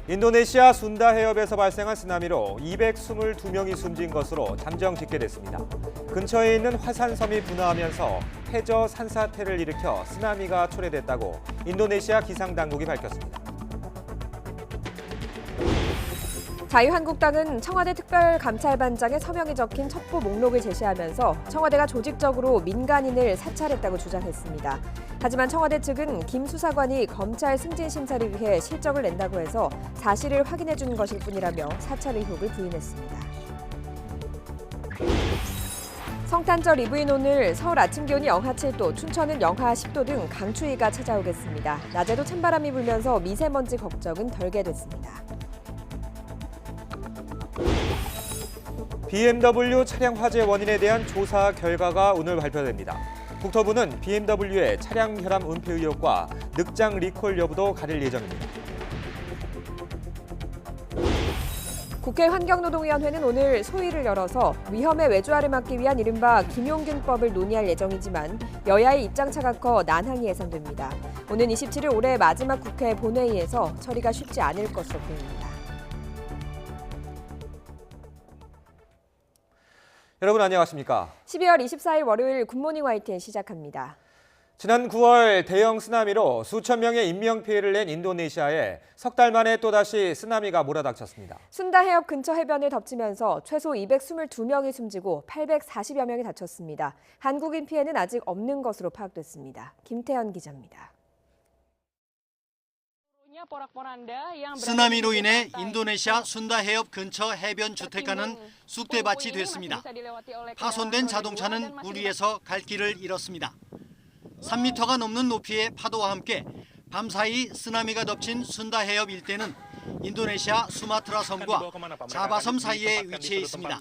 인도네시아 순다 해협에서 발생한 쓰나미로 222명이 숨진 것으로 잠정 집계됐습니다. 근처에 있는 화산섬이 분화하면서 해저 산사태를 일으켜 쓰나미가 초래됐다고 인도네시아 기상당국이 밝혔습니다. 자유한국당은 청와대 특별감찰반장의 서명이 적힌 첩보 목록을 제시하면서 청와대가 조직적으로 민간인을 사찰했다고 주장했습니다. 하지만 청와대 측은 김 수사관이 검찰 승진 심사를 위해 실적을 낸다고 해서 사실을 확인해 준 것일 뿐이라며 사찰 의혹을 부인했습니다. 성탄절 이브인 오늘 서울 아침 기온이 영하 7도, 춘천은 영하 10도 등 강추위가 찾아오겠습니다. 낮에도 찬바람이 불면서 미세먼지 걱정은 덜게 됐습니다. BMW 차량 화재 원인에 대한 조사 결과가 오늘 발표됩니다. 국토부는 BMW의 차량 혈압 은폐 의혹과 늑장 리콜 여부도 가릴 예정입니다. 국회 환경노동위원회는 오늘 소위를 열어서 위험의 외주화를 막기 위한 이른바 김용균법을 논의할 예정이지만 여야의 입장차가 커 난항이 예상됩니다. 오는 27일 올해 마지막 국회 본회의에서 처리가 쉽지 않을 것으로 보입니다. 여러분 안녕하십니까? 12월 24일 월요일 굿모닝 YTN 시작합니다. 지난 9월 대형 쓰나미로 수천 명의 인명피해를 낸 인도네시아에 석 달 만에 또다시 쓰나미가 몰아닥쳤습니다. 순다 해협 근처 해변을 덮치면서 최소 222명이 숨지고 840여 명이 다쳤습니다. 한국인 피해는 아직 없는 것으로 파악됐습니다. 김태현 기자입니다. 쓰나미로 인해 인도네시아 순다 해협 근처 해변 주택가는 쑥대밭이 됐습니다. 파손된 자동차는 물 위에서 갈 길을 잃었습니다. 3m가 넘는 높이의 파도와 함께 밤사이 쓰나미가 덮친 순다 해협 일대는 인도네시아 수마트라 섬과 자바섬 사이에 위치해 있습니다.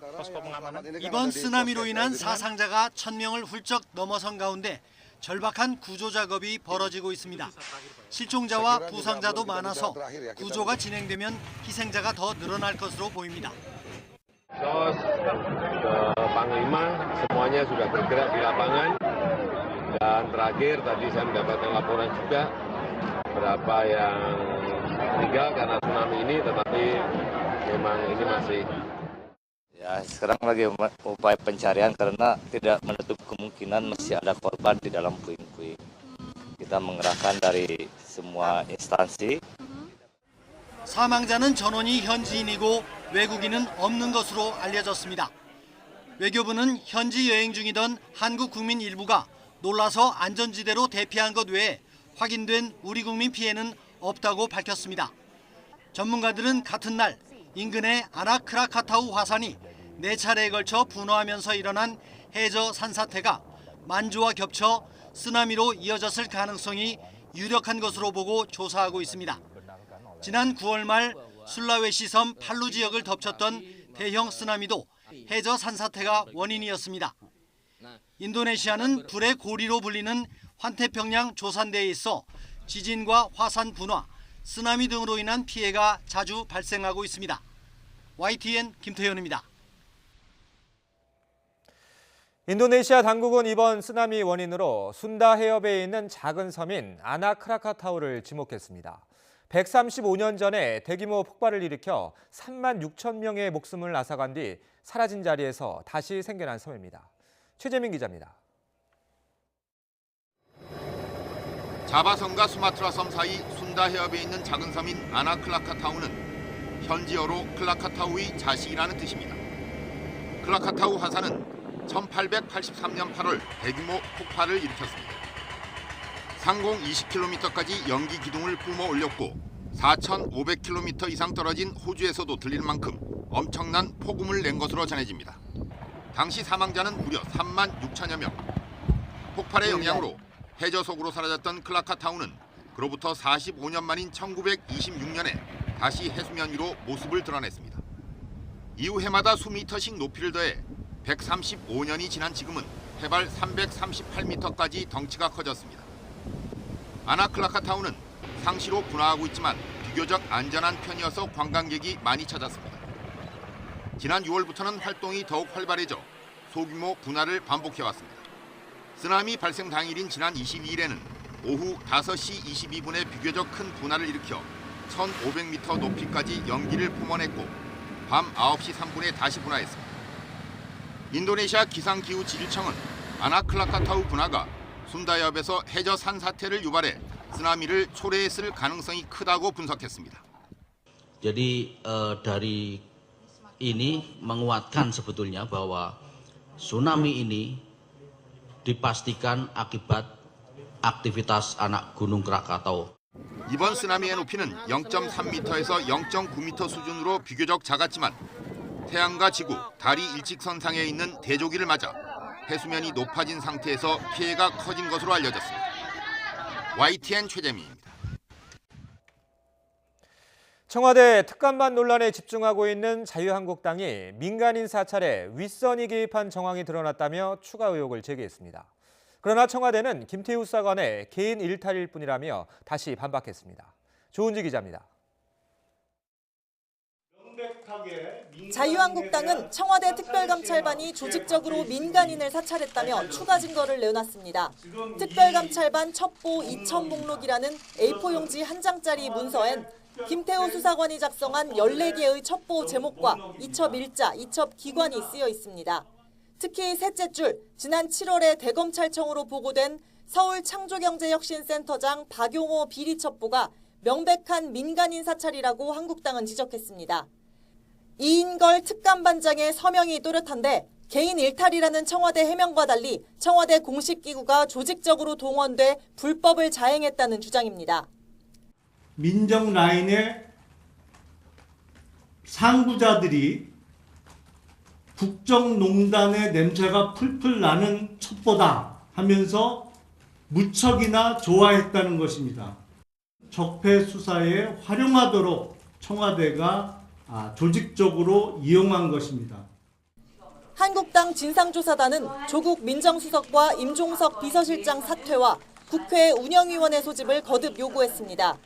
이번 쓰나미로 인한 사상자가 1000명을 훌쩍 넘어선 가운데 절박한 구조 작업이 벌어지고 있습니다. 실종자와 부상자도 많아서 구조가 진행되면 희생자가 더 늘어날 것으로 보입니다. Panglima semuanya sudah bergerak di lapangan dan terakhir tadi saya mendapatkan laporan juga berapa yang meninggal karena tsunami ini, tetapi memang ini masih ya sekarang lagi upaya pencarian karena tidak menutup kemungkinan masih ada korban di dalam puing-puing. Kita mengerahkan dari semua instansi. 사망자는 전원이 현지인이고 외국인은 없는 것으로 알려졌습니다. 외교부는 현지 여행 중이던 한국 국민 일부가 놀라서 안전지대로 대피한 것 외에 확인된 우리 국민 피해는 없다고 밝혔습니다. 전문가들은 같은 날 인근의 아나크라카타우 화산이 4차례에 걸쳐 분화하면서 일어난 해저 산사태가 만주와 겹쳐 쓰나미로 이어졌을 가능성이 유력한 것으로 보고 조사하고 있습니다. 지난 9월 말 술라웨시 섬 팔루 지역을 덮쳤던 대형 쓰나미도 해저 산사태가 원인이었습니다. 인도네시아는 불의 고리로 불리는 환태평양 조산대에 있어 지진과 화산 분화, 쓰나미 등으로 인한 피해가 자주 발생하고 있습니다. YTN 김태현입니다. 인도네시아 당국은 이번 쓰나미 원인으로 순다 해협에 있는 작은 섬인 아나크라카타우를 지목했습니다. 135년 전에 대규모 폭발을 일으켜 3만 6천 명의 목숨을 앗아간 뒤 사라진 자리에서 다시 생겨난 섬입니다. 최재민 기자입니다. 자바섬과 수마트라 섬 사이 순다 해협에 있는 작은 섬인 아나크라카타우는 현지어로 클라카타우의 자식이라는 뜻입니다. 클라카타우 화산은 1883년 8월 대규모 폭발을 일으켰습니다. 상공 20km까지 연기 기둥을 뿜어 올렸고 4,500km 이상 떨어진 호주에서도 들릴 만큼 엄청난 폭음을 낸 것으로 전해집니다. 당시 사망자는 무려 3만 6천여 명. 폭발의 영향으로 해저 속으로 사라졌던 클라카타우는 그로부터 45년 만인 1926년에 다시 해수면 위로 모습을 드러냈습니다. 이후 해마다 수미터씩 높이를 더해 135년이 지난 지금은 해발 338m까지 덩치가 커졌습니다. 아나클라카타우는 상시로 분화하고 있지만 비교적 안전한 편이어서 관광객이 많이 찾았습니다. 지난 6월부터는 활동이 더욱 활발해져 소규모 분화를 반복해왔습니다. 쓰나미 발생 당일인 지난 22일에는 오후 5시 22분에 비교적 큰 분화를 일으켜 1,500m 높이까지 연기를 뿜어냈고 밤 9시 3분에 다시 분화했습니다. 인도네시아 기상기후지리청은 아나클라카타우 분화가 순다협에서 해저 산사태를 유발해 쓰나미를 초래했을 가능성이 크다고 분석했습니다. Jadi dari ini menguatkan sebetulnya bahwa tsunami ini dipastikan akibat aktivitas anak gunung Krakatau. 이번 쓰나미의 높이는 0.3m에서 0.9m 수준으로 비교적 작았지만 태양과 지구, 달이 일직선상에 있는 대조기를 맞아 해수면이 높아진 상태에서 피해가 커진 것으로 알려졌습니다. YTN 최재민입니다. 청와대 특감반 논란에 집중하고 있는 자유한국당이 민간인 사찰에 윗선이 개입한 정황이 드러났다며 추가 의혹을 제기했습니다. 그러나 청와대는 김태우 수사관의 개인 일탈일 뿐이라며 다시 반박했습니다. 조은지 기자입니다. 자유한국당은 청와대 특별감찰반이 조직적으로 민간인을 사찰했다며 추가 증거를 내놨습니다. 특별감찰반 첩보 2천 목록이라는 A4 용지 한 장짜리 문서엔 김태우 수사관이 작성한 14개의 첩보 제목과 이첩 일자, 이첩 기관이 쓰여 있습니다. 특히 셋째 줄, 지난 7월에 대검찰청으로 보고된 서울창조경제혁신센터장 박용호 비리 첩보가 명백한 민간인 사찰이라고 한국당은 지적했습니다. 이인걸 특감반장의 서명이 또렷한데 개인 일탈이라는 청와대 해명과 달리 청와대 공식 기구가 조직적으로 동원돼 불법을 자행했다는 주장입니다. 민정 라인의 상부자들이 국정농단의 냄새가 풀풀 나는 첩보다 하면서 무척이나 좋아했다는 것입니다. 적폐 수사에 활용하도록 청와대가 조직적으로 이용한 것입니다. 한국당 진상조사단은 조국 민정수석과 임종석 비서실장 사퇴와 국회 운영위원회 소집을 거듭 요구했습니다.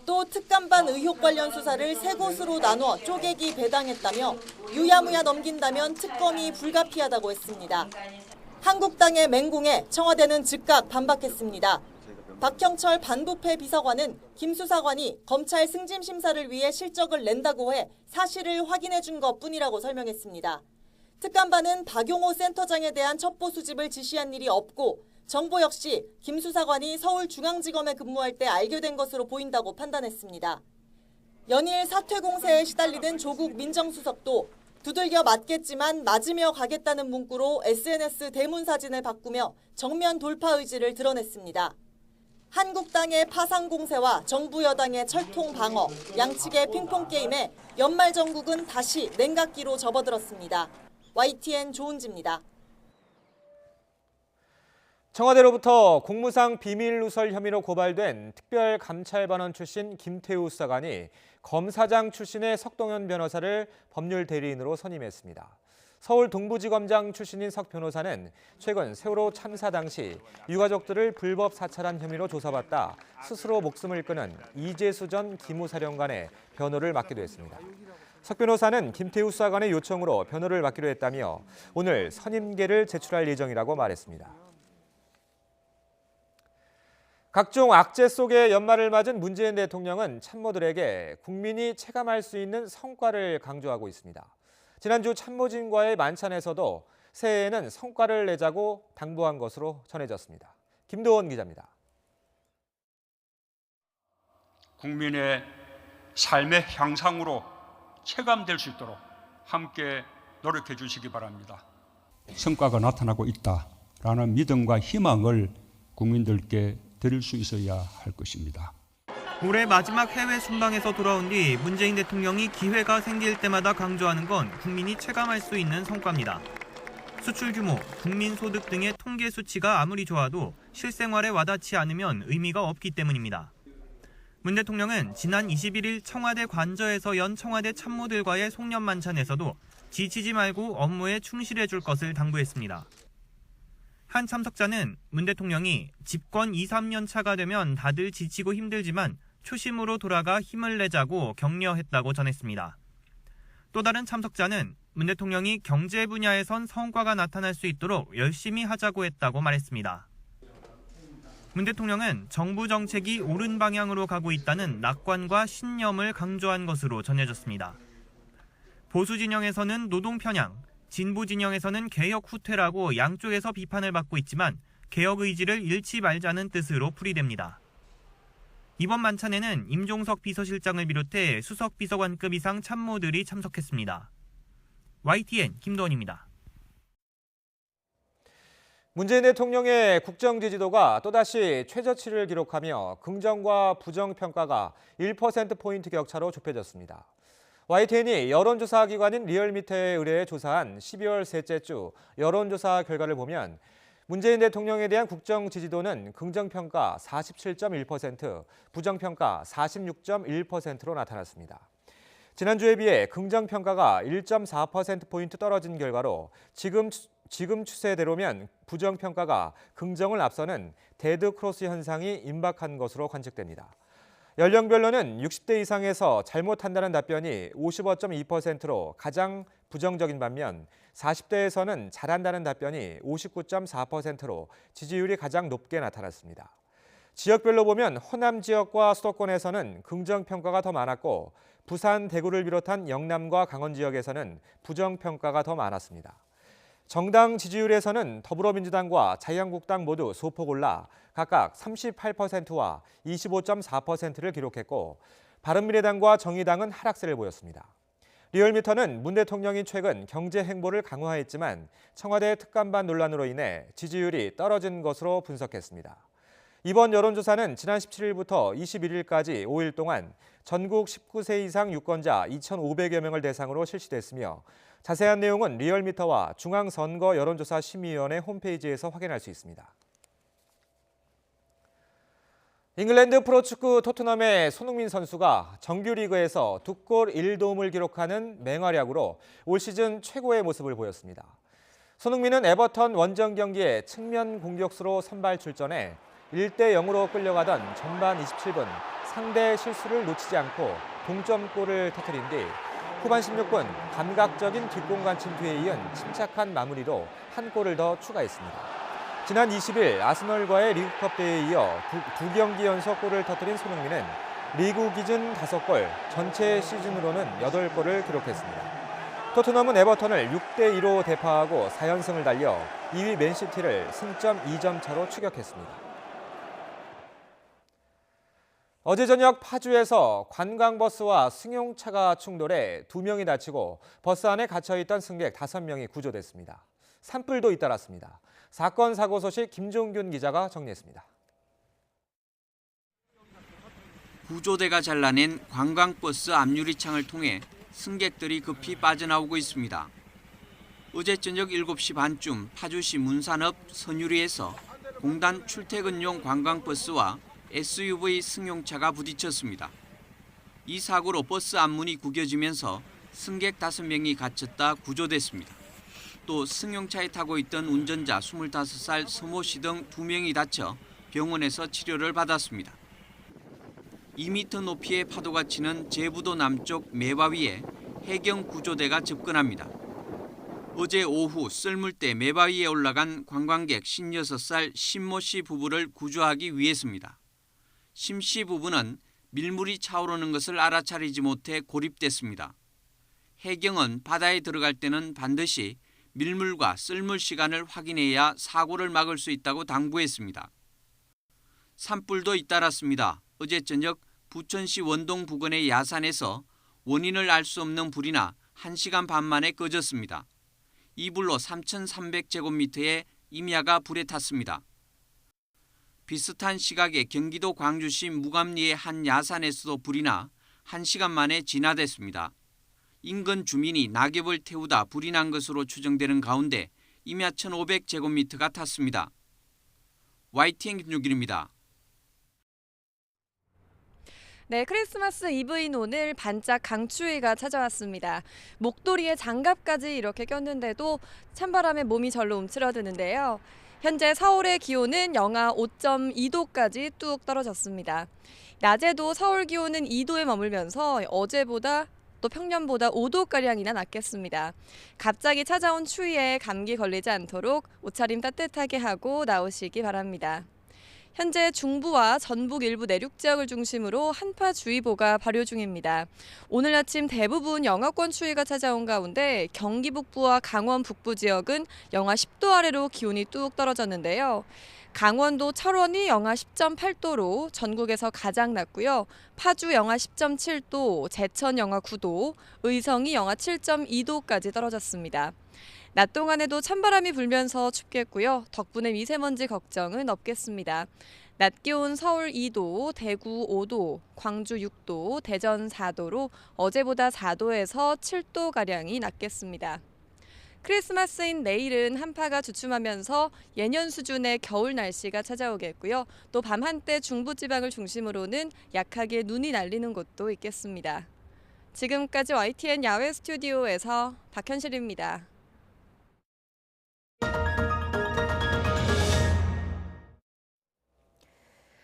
또 특감반 의혹 관련 수사를 세 곳으로 나눠 쪼개기 배당했다며 유야무야 넘긴다면 특검이 불가피하다고 했습니다. 한국당의 맹공에 청와대는 즉각 반박했습니다. 박형철 반부패 비서관은 김 수사관이 검찰 승진 심사를 위해 실적을 낸다고 해 사실을 확인해 준 것뿐이라고 설명했습니다. 특감반은 박용호 센터장에 대한 첩보 수집을 지시한 일이 없고 정보 역시 김 수사관이 서울중앙지검에 근무할 때 알게 된 것으로 보인다고 판단했습니다. 연일 사퇴 공세에 시달리던 조국 민정수석도 두들겨 맞겠지만 맞으며 가겠다는 문구로 SNS 대문 사진을 바꾸며 정면 돌파 의지를 드러냈습니다. 한국당의 파상 공세와 정부 여당의 철통 방어, 양측의 핑퐁 게임에 연말 정국은 다시 냉각기로 접어들었습니다. YTN 조은지입니다. 청와대로부터 공무상 비밀 누설 혐의로 고발된 특별감찰반원 출신 김태우 수사관이 검사장 출신의 석동현 변호사를 법률 대리인으로 선임했습니다. 서울 동부지검장 출신인 석 변호사는 최근 세월호 참사 당시 유가족들을 불법 사찰한 혐의로 조사받다 스스로 목숨을 끊은 이재수 전 기무사령관의 변호를 맡기도 했습니다. 석 변호사는 김태우 수사관의 요청으로 변호를 맡기로 했다며 오늘 선임계를 제출할 예정이라고 말했습니다. 각종 악재 속에 연말을 맞은 문재인 대통령은 참모들에게 국민이 체감할 수 있는 성과를 강조하고 있습니다. 지난주 참모진과의 만찬에서도 새해에는 성과를 내자고 당부한 것으로 전해졌습니다. 김도원 기자입니다. 국민의 삶의 향상으로 체감될 수 있도록 함께 노력해 주시기 바랍니다. 성과가 나타나고 있다라는 믿음과 희망을 국민들께 드릴 수 있어야 할 것입니다. 올해 마지막 해외 순방에서 돌아온 뒤 문재인 대통령이 기회가 생길 때마다 강조하는 건 국민이 체감할 수 있는 성과입니다. 수출 규모, 국민 소득 등의 통계 수치가 아무리 좋아도 실생활에 와닿지 않으면 의미가 없기 때문입니다. 문 대통령은 지난 21일 청와대 관저에서 연 청와대 참모들과의 송년 만찬에서도 지치지 말고 업무에 충실해 줄 것을 당부했습니다. 한 참석자는 문 대통령이 집권 2, 3년 차가 되면 다들 지치고 힘들지만 초심으로 돌아가 힘을 내자고 격려했다고 전했습니다. 또 다른 참석자는 문 대통령이 경제 분야에선 성과가 나타날 수 있도록 열심히 하자고 했다고 말했습니다. 문 문 대통령은 정부 정책이 옳은 방향으로 가고 있다는 낙관과 신념을 강조한 것으로 전해졌습니다. 보수 진영에서는 노동 편향, 진보 진영에서는 개혁 후퇴라고 양쪽에서 비판을 받고 있지만 개혁 의지를 잃지 말자는 뜻으로 풀이됩니다. 이번 만찬에는 임종석 비서실장을 비롯해 수석 비서관급 이상 참모들이 참석했습니다. YTN 김도원입니다. 문재인 대통령의 국정 지지도가 또다시 최저치를 기록하며 긍정과 부정 평가가 1%포인트 격차로 좁혀졌습니다. YTN이 여론조사 기관인 리얼미터에 의뢰해 조사한 12월 셋째 주 여론조사 결과를 보면 문재인 대통령에 대한 국정 지지도는 긍정평가 47.1%, 부정평가 46.1%로 나타났습니다. 지난주에 비해 긍정평가가 1.4%포인트 떨어진 결과로 지금 추세대로면 부정평가가 긍정을 앞서는 데드 크로스 현상이 임박한 것으로 관측됩니다. 연령별로는 60대 이상에서 잘못한다는 답변이 55.2%로 가장 부정적인 반면 40대에서는 잘한다는 답변이 59.4%로 지지율이 가장 높게 나타났습니다. 지역별로 보면 호남 지역과 수도권에서는 긍정평가가 더 많았고 부산, 대구를 비롯한 영남과 강원 지역에서는 부정평가가 더 많았습니다. 정당 지지율에서는 더불어민주당과 자유한국당 모두 소폭 올라 각각 38%와 25.4%를 기록했고 바른미래당과 정의당은 하락세를 보였습니다. 리얼미터는 문 대통령이 최근 경제 행보를 강화했지만 청와대 특감반 논란으로 인해 지지율이 떨어진 것으로 분석했습니다. 이번 여론조사는 지난 17일부터 21일까지 5일 동안 전국 19세 이상 유권자 2,500여 명을 대상으로 실시됐으며 자세한 내용은 리얼미터와 중앙선거 여론조사 심의위원회 홈페이지에서 확인할 수 있습니다. 잉글랜드 프로축구 토트넘의 손흥민 선수가 정규리그에서 2골 1도움을 기록하는 맹활약으로 올 시즌 최고의 모습을 보였습니다. 손흥민은 에버턴 원정 경기에 측면 공격수로 선발 출전해 1대 0으로 끌려가던 전반 27분 상대 실수를 놓치지 않고 동점골을 터뜨린 뒤 후반 16분 감각적인 뒷공간 침투에 이은 침착한 마무리로 한 골을 더 추가했습니다. 지난 20일 아스널과의 리그컵 대회에 이어 두 경기 연속 골을 터뜨린 손흥민은 리그 기준 5골, 전체 시즌으로는 8골을 기록했습니다. 토트넘은 에버턴을 6대2로 대파하고 4연승을 달려 2위 맨시티를 승점 2점 차로 추격했습니다. 어제 저녁 파주에서 관광버스와 승용차가 충돌해 2명이 다치고 버스 안에 갇혀있던 승객 5명이 구조됐습니다. 산불도 잇따랐습니다. 사건 사고 소식 김종균 기자가 정리했습니다. 구조대가 잘라낸 관광버스 앞유리창을 통해 승객들이 급히 빠져나오고 있습니다. 어제 저녁 7시 반쯤 파주시 문산읍 선유리에서 공단 출퇴근용 관광버스와 SUV 승용차가 부딪혔습니다. 이 사고로 버스 앞문이 구겨지면서 승객 5명이 갇혔다 구조됐습니다. 또 승용차에 타고 있던 운전자 25살 서모 씨 등 2명이 다쳐 병원에서 치료를 받았습니다. 2m 높이의 파도가 치는 제부도 남쪽 매바위에 해경 구조대가 접근합니다. 어제 오후 썰물대 매바위에 올라간 관광객 56살 신모 씨 부부를 구조하기 위해서입니다. 심 씨 부부는 밀물이 차오르는 것을 알아차리지 못해 고립됐습니다. 해경은 바다에 들어갈 때는 반드시 밀물과 썰물 시간을 확인해야 사고를 막을 수 있다고 당부했습니다. 산불도 잇따랐습니다. 어제 저녁 부천시 원동 부근의 야산에서 원인을 알 수 없는 불이 나 1시간 반 만에 꺼졌습니다. 이 불로 3,300제곱미터의 임야가 불에 탔습니다. 비슷한 시각에 경기도 광주시 무감리의 한 야산에서도 불이 나 1시간 만에 진화됐습니다. 인근 주민이 낙엽을 태우다 불이 난 것으로 추정되는 가운데 임야 1,500제곱미터가 탔습니다. YTN 김종균입니다. 네, 크리스마스 이브인 오늘 반짝 강추위가 찾아왔습니다. 목도리에 장갑까지 이렇게 꼈는데도 찬바람에 몸이 절로 움츠러드는데요. 현재 서울의 기온은 영하 5.2도까지 뚝 떨어졌습니다. 낮에도 서울 기온은 2도에 머물면서 어제보다 또 평년보다 5도가량이나 낮겠습니다. 갑자기 찾아온 추위에 감기 걸리지 않도록 옷차림 따뜻하게 하고 나오시기 바랍니다. 현재 중부와 전북 일부 내륙 지역을 중심으로 한파주의보가 발효 중입니다. 오늘 아침 대부분 영하권 추위가 찾아온 가운데 경기 북부와 강원 북부 지역은 영하 10도 아래로 기온이 뚝 떨어졌는데요. 강원도 철원이 영하 10.8도로 전국에서 가장 낮고요. 파주 영하 10.7도, 제천 영하 9도, 의성이 영하 7.2도까지 떨어졌습니다. 낮 동안에도 찬바람이 불면서 춥겠고요. 덕분에 미세먼지 걱정은 없겠습니다. 낮 기온 서울 2도, 대구 5도, 광주 6도, 대전 4도로 어제보다 4도에서 7도가량이 낮겠습니다. 크리스마스인 내일은 한파가 주춤하면서 예년 수준의 겨울 날씨가 찾아오겠고요. 또 밤 한때 중부지방을 중심으로는 약하게 눈이 날리는 곳도 있겠습니다. 지금까지 YTN 야외 스튜디오에서 박현실입니다.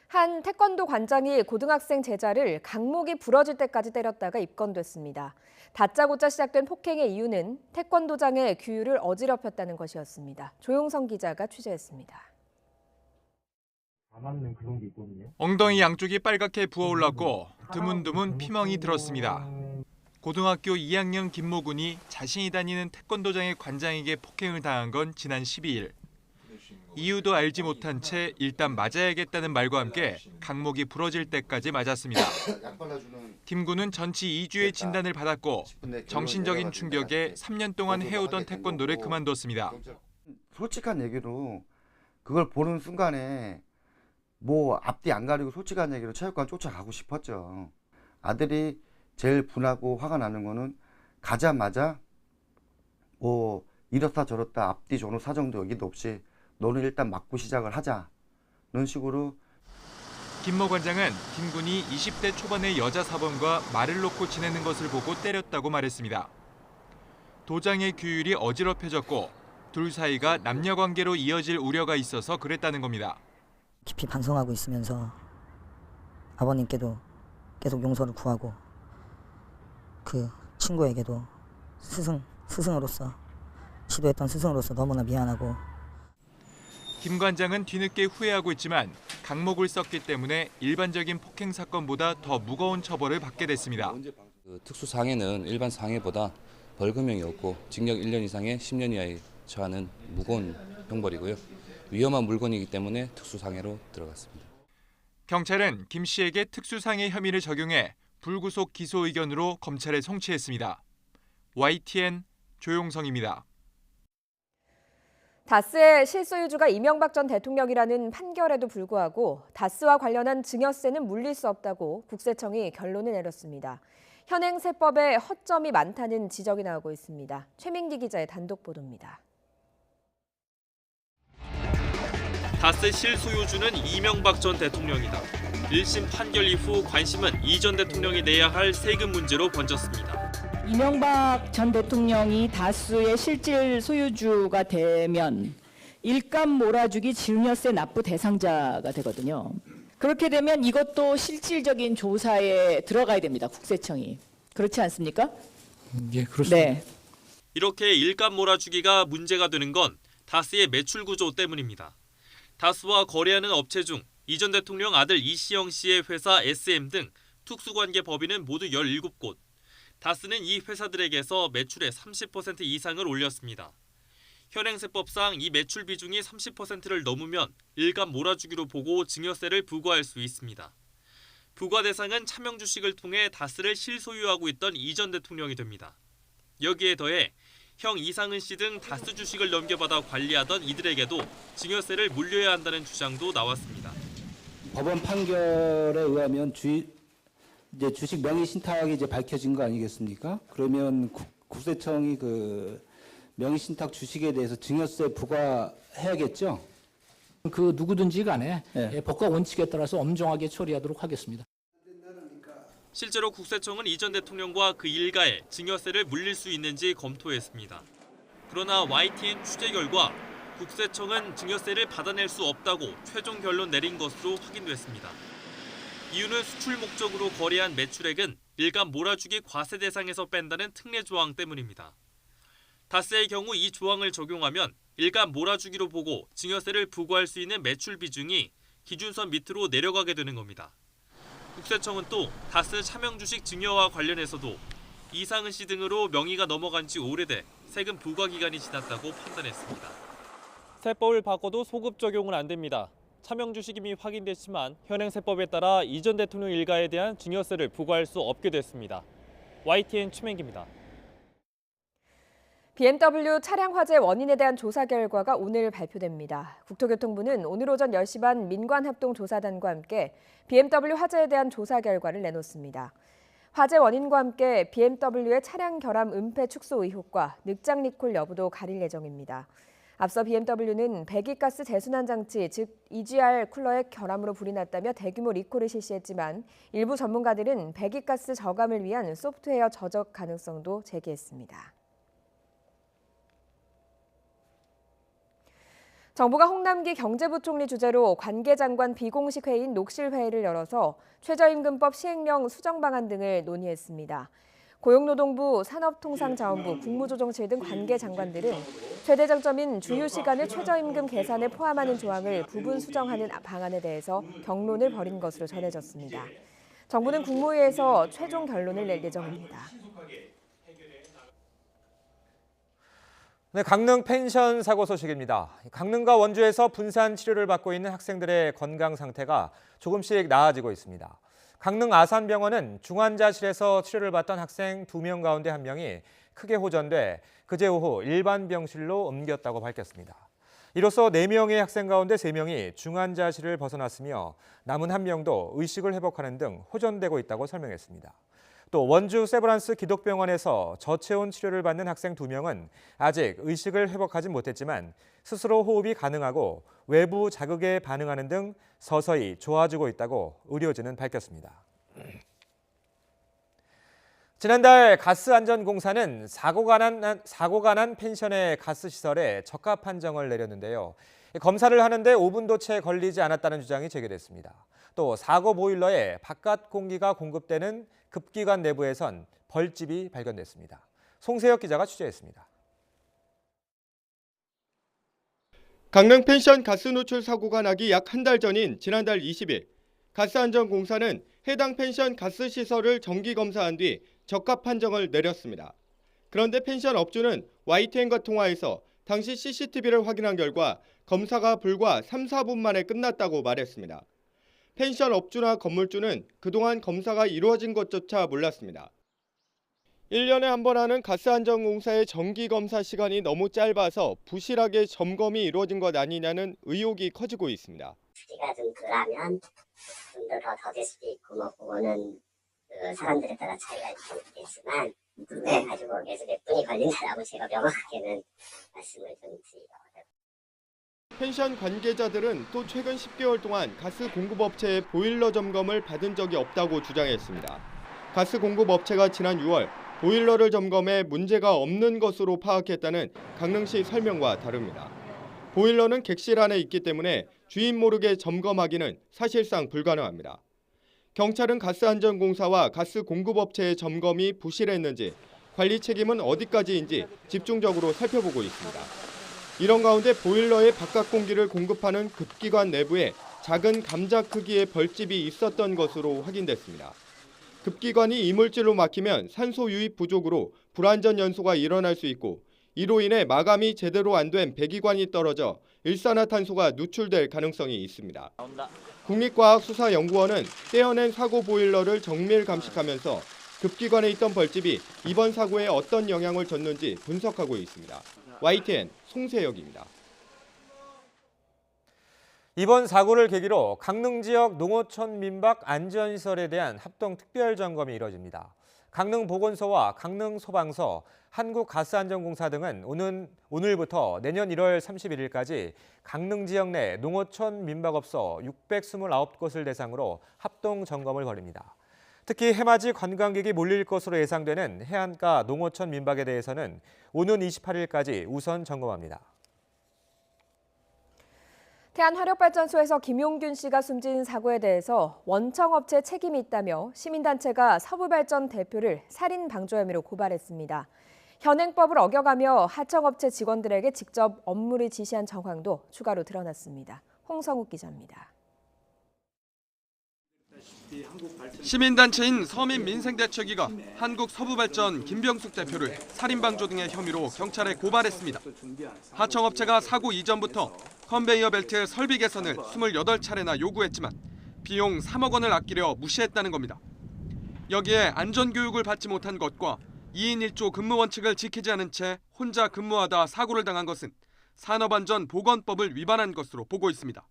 한 태권도 관장이 고등학생 제자를 강목이 부러질 때까지 때렸다가 입건됐습니다. 다짜고짜 시작된 폭행의 이유는 태권도장의 규율을 어지럽혔다는 것이었습니다. 조용성 기자가 취재했습니다. 엉덩이 양쪽이 빨갛게 부어올랐고 드문드문 피멍이 들었습니다. 고등학교 2학년 김모군이 자신이 다니는 태권도장의 관장에게 폭행을 당한 건 지난 12일. 이유도 알지 못한 채 일단 맞아야겠다는 말과 함께 강목이 부러질 때까지 맞았습니다. 김 군은 전치 2주의 진단을 받았고 정신적인 충격에 3년 동안 해오던 태권도를 그만뒀습니다. 솔직한 얘기로 그걸 보는 순간에 뭐 앞뒤 안 가리고 솔직한 얘기로 체육관 쫓아가고 싶었죠. 아들이 제일 분하고 화가 나는 거는 가자마자 뭐 이렇다 저렇다 앞뒤 전후 사정도 여기도 없이 너는 일단 맞고 시작을 하자. 이런 식으로. 김모 관장은 김 군이 20대 초반의 여자 사범과 말을 놓고 지내는 것을 보고 때렸다고 말했습니다. 도장의 규율이 어지럽혀졌고 둘 사이가 남녀 관계로 이어질 우려가 있어서 그랬다는 겁니다. 깊이 반성하고 있으면서 아버님께도 계속 용서를 구하고 그 친구에게도 스승으로서 지도했던 스승으로서 너무나 미안하고. 김 관장은 뒤늦게 후회하고 있지만 강목을 썼기 때문에 일반적인 폭행 사건보다 더 무거운 처벌을 받게 됐습니다. 특수상해는 일반 상해보다 벌금형이 없고 징역 1년 이상의 10년 이하에 처하는 무거운 형벌이고요. 위험한 물건이기 때문에 특수상해로 들어갔습니다. 경찰은 김 씨에게 특수상해 혐의를 적용해 불구속 기소 의견으로 검찰에 송치했습니다. YTN 조용성입니다. 다스의 실소유주가 이명박 전 대통령이라는 판결에도 불구하고 다스와 관련한 증여세는 물릴 수 없다고 국세청이 결론을 내렸습니다. 현행 세법에 허점이 많다는 지적이 나오고 있습니다. 최민기 기자의 단독 보도입니다. 다스 실소유주는 이명박 전 대통령이다. 1심 판결 이후 관심은 이 전 대통령이 내야 할 세금 문제로 번졌습니다. 이명박 전 대통령이 다스의 실질 소유주가 되면 일감 몰아주기 증여세 납부 대상자가 되거든요. 그렇게 되면 이것도 실질적인 조사에 들어가야 됩니다. 국세청이. 그렇지 않습니까? 예, 그렇습니다. 네. 이렇게 일감 몰아주기가 문제가 되는 건 다스의 매출 구조 때문입니다. 다스와 거래하는 업체 중 이 전 대통령 아들 이시영 씨의 회사 SM 등 특수관계 법인은 모두 17곳. 다스는 이 회사들에게서 매출의 30% 이상을 올렸습니다. 현행세법상 이 매출 비중이 30%를 넘으면 일감 몰아주기로 보고 증여세를 부과할 수 있습니다. 부과 대상은 차명 주식을 통해 다스를 실소유하고 있던 이 전 대통령이 됩니다. 여기에 더해 형 이상은 씨 등 다스 주식을 넘겨받아 관리하던 이들에게도 증여세를 물려야 한다는 주장도 나왔습니다. 법원 판결에 의하면 이제 주식 명의 신탁이 이제 밝혀진 거 아니겠습니까? 그러면 국세청이 그 명의 신탁 주식에 대해서 증여세 부과해야겠죠? 그 누구든지 간에 네. 법과 원칙에 따라서 엄정하게 처리하도록 하겠습니다. 실제로 국세청은 이 전 대통령과 그 일가에 증여세를 물릴 수 있는지 검토했습니다. 그러나 YTN 취재 결과 국세청은 증여세를 받아낼 수 없다고 최종 결론 내린 것으로 확인됐습니다. 이유는 수출 목적으로 거래한 매출액은 일감 몰아주기 과세 대상에서 뺀다는 특례 조항 때문입니다. 다스의 경우 이 조항을 적용하면 일감 몰아주기로 보고 증여세를 부과할 수 있는 매출 비중이 기준선 밑으로 내려가게 되는 겁니다. 국세청은 또 다스 차명 주식 증여와 관련해서도 이상은 씨 등으로 명의가 넘어간 지 오래돼 세금 부과 기간이 지났다고 판단했습니다. 세법을 바꿔도 소급 적용은 안 됩니다. 차명 주식임이 확인됐지만 현행 세법에 따라 이 전 대통령 일가에 대한 증여세를 부과할 수 없게 됐습니다. YTN 최명기입니다. BMW 차량 화재 원인에 대한 조사 결과가 오늘 발표됩니다. 국토교통부는 오늘 오전 10시 반 민관합동조사단과 함께 BMW 화재에 대한 조사 결과를 내놓습니다. 화재 원인과 함께 BMW의 차량 결함 은폐 축소 의혹과 늑장 리콜 여부도 가릴 예정입니다. 앞서 BMW는 배기가스 재순환 장치, 즉 EGR 쿨러의 결함으로 불이 났다며 대규모 리콜을 실시했지만 일부 전문가들은 배기가스 저감을 위한 소프트웨어 저적 가능성도 제기했습니다. 정부가 홍남기 경제부총리 주재로 관계장관 비공식 회의인 녹실회의를 열어서 최저임금법 시행령 수정 방안 등을 논의했습니다. 고용노동부, 산업통상자원부, 국무조정실 등 관계장관들은 최대 쟁점인 주휴 시간을 최저임금 계산에 포함하는 조항을 부분 수정하는 방안에 대해서 격론을 벌인 것으로 전해졌습니다. 정부는 국무회의에서 최종 결론을 낼 예정입니다. 네, 강릉 펜션 사고 소식입니다. 강릉과 원주에서 분산 치료를 받고 있는 학생들의 건강 상태가 조금씩 나아지고 있습니다. 강릉 아산병원은 중환자실에서 치료를 받던 학생 2명 가운데 1명이 크게 호전돼 그제 오후 일반 병실로 옮겼다고 밝혔습니다. 이로써 4명의 학생 가운데 3명이 중환자실을 벗어났으며 남은 1명도 의식을 회복하는 등 호전되고 있다고 설명했습니다. 또 원주 세브란스 기독병원에서 저체온 치료를 받는 학생 2명은 아직 의식을 회복하지 못했지만 스스로 호흡이 가능하고 외부 자극에 반응하는 등 서서히 좋아지고 있다고 의료진은 밝혔습니다. 지난달 가스안전공사는 사고가 난 펜션의 가스시설에 적합 판정을 내렸는데요. 검사를 하는데 5분도 채 걸리지 않았다는 주장이 제기됐습니다. 또 사고 보일러에 바깥 공기가 공급되는 급기관 내부에선 벌집이 발견됐습니다. 송세혁 기자가 취재했습니다. 강릉 펜션 가스 누출 사고가 나기 약 한 달 전인 지난달 20일, 가스안전공사는 해당 펜션 가스 시설을 정기 검사한 뒤 적합 판정을 내렸습니다. 그런데 펜션 업주는 YTN과 통화해서 당시 CCTV를 확인한 결과 검사가 불과 3, 4분 만에 끝났다고 말했습니다. 펜션 업주나 건물주는 그동안 검사가 이루어진 것조차 몰랐습니다. 1년에 한 번 하는 가스안전공사의 정기검사 시간이 너무 짧아서 부실하게 점검이 이루어진 것 아니냐는 의혹이 커지고 있습니다. 주기가 좀 덜하면 좀 더 될 수도 있고 뭐 그거는 사람들에 따라 차이가 있겠지만 그래가지고 그래서 몇 분이 걸린다라고 제가 명확하게는 말씀을 좀 드리려고 해요. 펜션 관계자들은 또 최근 10개월 동안 가스 공급업체의 보일러 점검을 받은 적이 없다고 주장했습니다. 가스 공급업체가 지난 6월 보일러를 점검해 문제가 없는 것으로 파악했다는 강릉시 설명과 다릅니다. 보일러는 객실 안에 있기 때문에 주인 모르게 점검하기는 사실상 불가능합니다. 경찰은 가스안전공사와 가스 공급업체의 점검이 부실했는지 관리 책임은 어디까지인지 집중적으로 살펴보고 있습니다. 이런 가운데 보일러의 바깥 공기를 공급하는 급기관 내부에 작은 감자 크기의 벌집이 있었던 것으로 확인됐습니다. 급기관이 이물질로 막히면 산소 유입 부족으로 불안전 연소가 일어날 수 있고 이로 인해 마감이 제대로 안 된 배기관이 떨어져 일산화탄소가 누출될 가능성이 있습니다. 국립과학수사연구원은 떼어낸 사고 보일러를 정밀 감식하면서 급기관에 있던 벌집이 이번 사고에 어떤 영향을 줬는지 분석하고 있습니다. YTN 송세혁입니다. 이번 사고를 계기로 강릉 지역 농어촌 민박 안전시설에 대한 합동 특별점검이 이뤄집니다. 강릉보건소와 강릉소방서, 한국가스안전공사 등은 오늘부터 내년 1월 31일까지 강릉 지역 내 농어촌 민박업소 629곳을 대상으로 합동 점검을 벌입니다. 특히 해맞이 관광객이 몰릴 것으로 예상되는 해안가 농어촌 민박에 대해서는 오는 28일까지 우선 점검합니다. 태안화력발전소에서 김용균 씨가 숨진 사고에 대해서 원청업체 책임이 있다며 시민단체가 서부발전 대표를 살인 방조 혐의로 고발했습니다. 현행법을 어겨가며 하청업체 직원들에게 직접 업무를 지시한 정황도 추가로 드러났습니다. 홍성욱 기자입니다. 시민단체인 서민민생대책위가 한국서부발전 김병숙 대표를 살인방조 등의 혐의로 경찰에 고발했습니다. 하청업체가 사고 이전부터 컨베이어 벨트 설비 개선을 28차례나 요구했지만 비용 3억 원을 아끼려 무시했다는 겁니다. 여기에 안전교육을 받지 못한 것과 2인 1조 근무 원칙을 지키지 않은 채 혼자 근무하다 사고를 당한 것은 산업안전보건법을 위반한 것으로 보고 있습니다.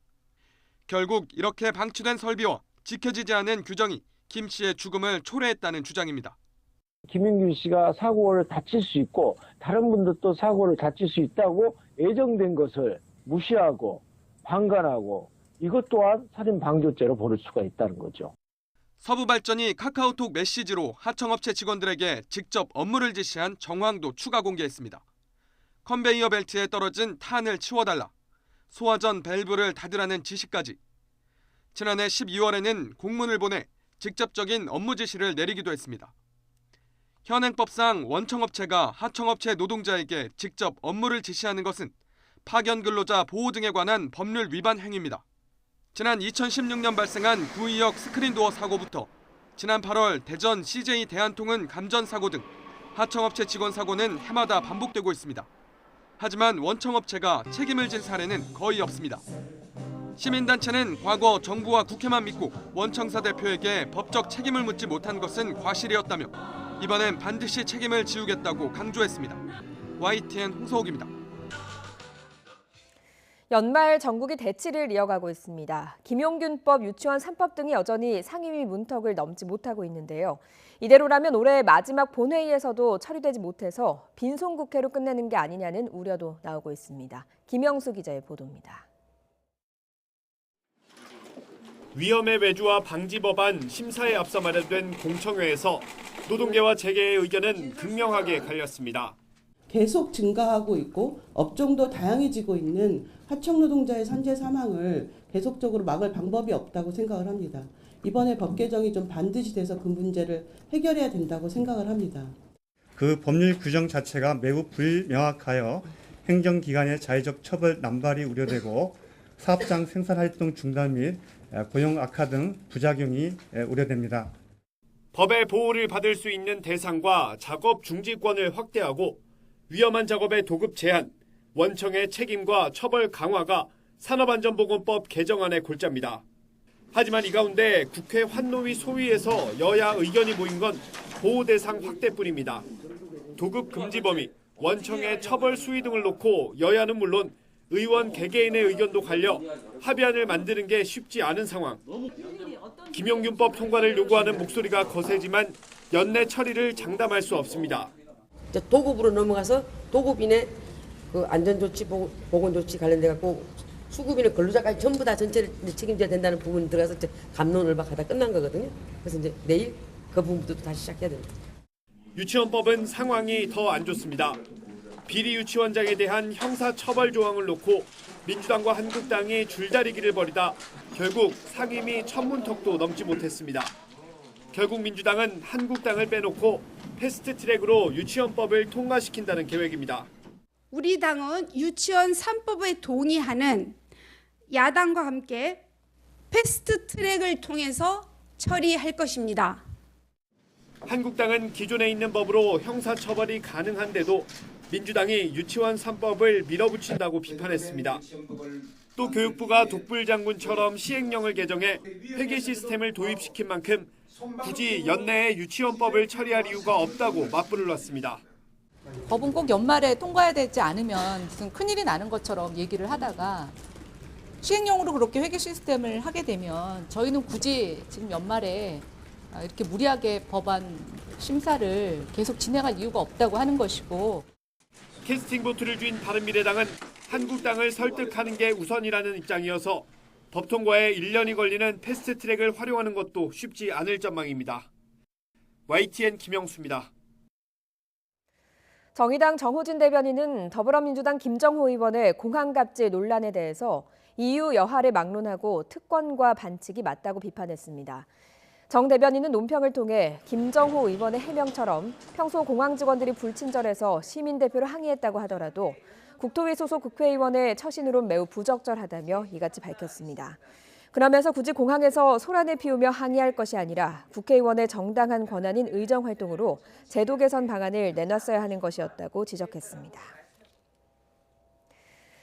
결국 이렇게 방치된 설비와 지켜지지 않은 규정이 김 씨의 죽음을 초래했다는 주장입니다. 김인균 씨가 사고를 다칠 수 있고 다른 분들도 사고를 다칠 수 있다고 예정된 것을 무시하고 방관하고 이것 또한 살인방조죄로 보를 수가 있다는 거죠. 서부발전이 카카오톡 메시지로 하청업체 직원들에게 직접 업무를 지시한 정황도 추가 공개했습니다. 컨베이어 벨트에 떨어진 탄을 치워달라, 소화전 밸브를 닫으라는 지시까지. 지난해 12월에는 공문을 보내 직접적인 업무 지시를 내리기도 했습니다. 현행법상 원청업체가 하청업체 노동자에게 직접 업무를 지시하는 것은 파견 근로자 보호 등에 관한 법률 위반 행위입니다. 지난 2016년 발생한 구의역 스크린도어 사고부터 지난 8월 대전 CJ 대한통운 감전 사고 등 하청업체 직원 사고는 해마다 반복되고 있습니다. 하지만 원청업체가 책임을 진 사례는 거의 없습니다. 시민단체는 과거 정부와 국회만 믿고 원청사 대표에게 법적 책임을 묻지 못한 것은 과실이었다며 이번엔 반드시 책임을 지우겠다고 강조했습니다. YTN 홍서욱입니다. 연말 전국이 대치를 이어가고 있습니다. 김용균법, 유치원 3법 등이 여전히 상임위 문턱을 넘지 못하고 있는데요. 이대로라면 올해 마지막 본회의에서도 처리되지 못해서 빈손국회로 끝내는 게 아니냐는 우려도 나오고 있습니다. 김영수 기자의 보도입니다. 위험의 외주와 방지 법안 심사에 앞서 마련된 공청회에서 노동계와 재계의 의견은 극명하게 갈렸습니다. 계속 증가하고 있고 업종도 다양해지고 있는 하청 노동자의 산재 사망을 계속적으로 막을 방법이 없다고 생각을 합니다. 이번에 법 개정이 좀 반드시 돼서 그 문제를 해결해야 된다고 생각을 합니다. 그 법률 규정 자체가 매우 불명확하여 행정기관의 자의적 처벌 남발이 우려되고 사업장 생산활동 중단 및 고용 악화 등 부작용이 우려됩니다. 법의 보호를 받을 수 있는 대상과 작업 중지권을 확대하고 위험한 작업의 도급 제한, 원청의 책임과 처벌 강화가 산업안전보건법 개정안의 골자입니다. 하지만 이 가운데 국회 환노위 소위에서 여야 의견이 모인 건 보호 대상 확대뿐입니다. 도급 금지 범위, 원청의 처벌 수위 등을 놓고 여야는 물론 의원 개개인의 의견도 갈려 합의안을 만드는 게 쉽지 않은 상황. 김용균법 통과를 요구하는 목소리가 거세지만 연내 처리를 장담할 수 없습니다. 도급으로 넘어가서 도급인의 그 안전조치, 보건조치 관련돼 갖고 수급인의 근로자까지 전부 다 전체를 책임져야 된다는 부분이 들어가서 이제 갑론을박하다 끝난 거거든요. 그래서 이제 내일 그 부분부터 다시 시작해야 됩니다. 유치원법은 상황이 더 안 좋습니다. 비리 유치원장에 대한 형사처벌 조항을 놓고 민주당과 한국당이 줄다리기를 벌이다 결국 상임위 천문턱도 넘지 못했습니다. 결국 민주당은 한국당을 빼놓고 패스트트랙으로 유치원법을 통과시킨다는 계획입니다. 우리 당은 유치원 3법에 동의하는 야당과 함께 패스트트랙을 통해서 처리할 것입니다. 한국당은 기존에 있는 법으로 형사처벌이 가능한데도 민주당이 유치원 3법을 밀어붙인다고 비판했습니다. 또 교육부가 독불장군처럼 시행령을 개정해 회계 시스템을 도입시킨 만큼 굳이 연내에 유치원법을 처리할 이유가 없다고 맞불을 놨습니다. 법은 꼭 연말에 통과해야 되지 않으면 무슨 큰일이 나는 것처럼 얘기를 하다가 시행령으로 그렇게 회계 시스템을 하게 되면 저희는 굳이 지금 연말에 이렇게 무리하게 법안 심사를 계속 진행할 이유가 없다고 하는 것이고. 캐스팅 보트를 쥔 바른미래당은 한국당을 설득하는 게 우선이라는 입장이어서 법 통과에 1년이 걸리는 패스트트랙을 활용하는 것도 쉽지 않을 전망입니다. YTN 김영수입니다. 정의당 정호진 대변인은 더불어민주당 김정호 의원의 공항갑질 논란에 대해서 EU 여하를 막론하고 특권과 반칙이 맞다고 비판했습니다. 정 대변인은 논평을 통해 김정호 의원의 해명처럼 평소 공항 직원들이 불친절해서 시민대표를 항의했다고 하더라도 국토위 소속 국회의원의 처신으론 매우 부적절하다며 이같이 밝혔습니다. 그러면서 굳이 공항에서 소란을 피우며 항의할 것이 아니라 국회의원의 정당한 권한인 의정활동으로 제도 개선 방안을 내놨어야 하는 것이었다고 지적했습니다.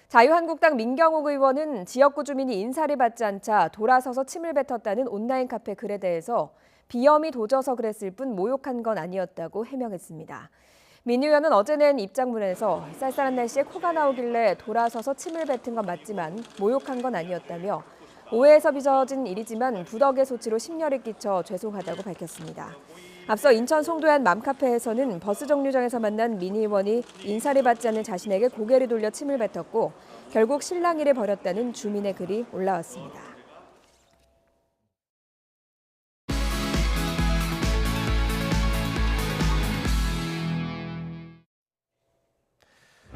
자유한국당 민경욱 의원은 지역구 주민이 인사를 받지 않자 돌아서서 침을 뱉었다는 온라인 카페 글에 대해서 비염이 도져서 그랬을 뿐 모욕한 건 아니었다고 해명했습니다. 민 의원은 어제 낸 입장문에서 쌀쌀한 날씨에 코가 나오길래 돌아서서 침을 뱉은 건 맞지만 모욕한 건 아니었다며 오해에서 빚어진 일이지만 부덕의 소치로 심려를 끼쳐 죄송하다고 밝혔습니다. 앞서 인천 송도의 맘카페에서는 버스 정류장에서 만난 민 의원이 인사를 받지 않는 자신에게 고개를 돌려 침을 뱉었고 결국 실랑이를 벌였다는 주민의 글이 올라왔습니다.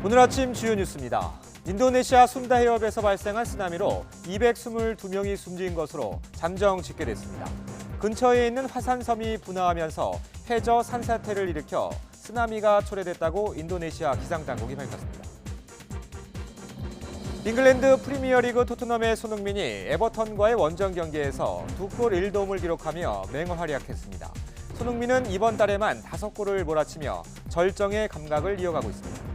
오늘 아침 주요 뉴스입니다. 인도네시아 순다 해협에서 발생한 쓰나미로 222명이 숨진 것으로 잠정 집계됐습니다. 근처에 있는 화산섬이 분화하면서 해저 산사태를 일으켜 쓰나미가 초래됐다고 인도네시아 기상당국이 밝혔습니다. 잉글랜드 프리미어리그 토트넘의 손흥민이 에버턴과의 원정 경기에서 2골 1도움을 기록하며 맹활약했습니다. 손흥민은 이번 달에만 5골을 몰아치며 절정의 감각을 이어가고 있습니다.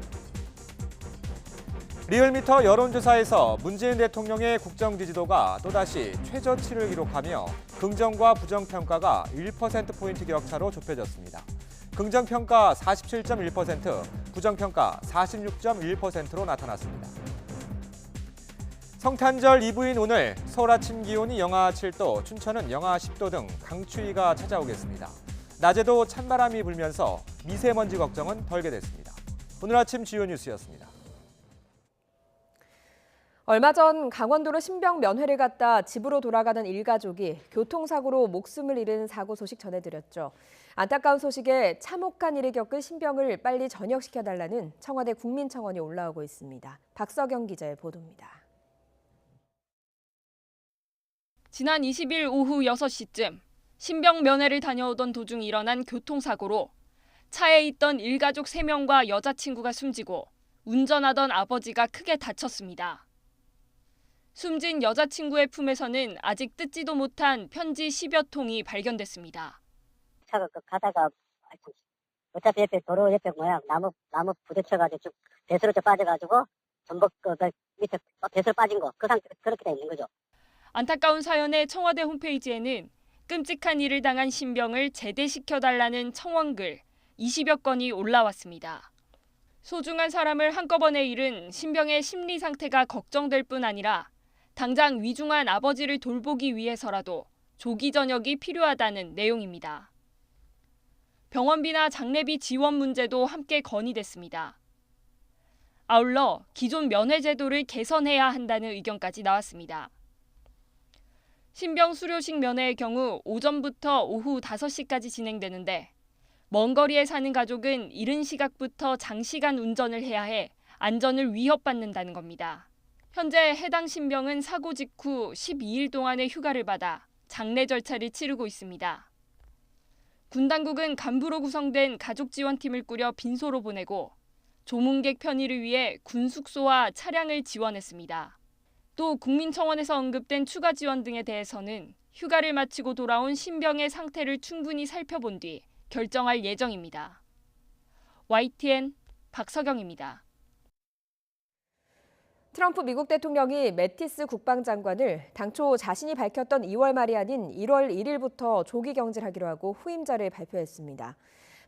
리얼미터 여론조사에서 문재인 대통령의 국정 지지도가 또다시 최저치를 기록하며 긍정과 부정평가가 1%포인트 격차로 좁혀졌습니다. 긍정평가 47.1%, 부정평가 46.1%로 나타났습니다. 성탄절 이브인 오늘 서울 아침 기온이 영하 7도, 춘천은 영하 10도 등 강추위가 찾아오겠습니다. 낮에도 찬바람이 불면서 미세먼지 걱정은 덜게 됐습니다. 오늘 아침 주요 뉴스였습니다. 얼마 전 강원도로 신병 면회를 갔다 집으로 돌아가는 일가족이 교통사고로 목숨을 잃은 사고 소식 전해드렸죠. 안타까운 소식에 참혹한 일을 겪은 신병을 빨리 전역시켜달라는 청와대 국민청원이 올라오고 있습니다. 박서경 기자의 보도입니다. 지난 20일 오후 6시쯤 신병 면회를 다녀오던 도중 일어난 교통사고로 차에 있던 일가족 3명과 여자친구가 숨지고 운전하던 아버지가 크게 다쳤습니다. 숨진 여자친구의 품에서는 아직 뜯지도 못한 편지 10여 통이 발견됐습니다. 차가 가다가 어차피 옆에 도로 옆에 나무 부딪혀가지고 쭉 배수로 빠져가지고 전복 밑에 배수로 빠진 거 그 상태 그렇게 돼 있는 거죠. 안타까운 사연에 청와대 홈페이지에는 끔찍한 일을 당한 신병을 제대시켜달라는 청원글 20여 건이 올라왔습니다. 소중한 사람을 한꺼번에 잃은 신병의 심리 상태가 걱정될 뿐 아니라 당장 위중한 아버지를 돌보기 위해서라도 조기 전역이 필요하다는 내용입니다. 병원비나 장례비 지원 문제도 함께 건의됐습니다. 아울러 기존 면회 제도를 개선해야 한다는 의견까지 나왔습니다. 신병 수료식 면회의 경우 오전부터 오후 5시까지 진행되는데 먼 거리에 사는 가족은 이른 시각부터 장시간 운전을 해야 해 안전을 위협받는다는 겁니다. 현재 해당 신병은 사고 직후 12일 동안의 휴가를 받아 장례 절차를 치르고 있습니다. 군 당국은 간부로 구성된 가족 지원팀을 꾸려 빈소로 보내고 조문객 편의를 위해 군 숙소와 차량을 지원했습니다. 또 국민청원에서 언급된 추가 지원 등에 대해서는 휴가를 마치고 돌아온 신병의 상태를 충분히 살펴본 뒤 결정할 예정입니다. YTN 박서경입니다. 트럼프 미국 대통령이 매티스 국방장관을 당초 자신이 밝혔던 2월 말이 아닌 1월 1일부터 조기 경질하기로 하고 후임자를 발표했습니다.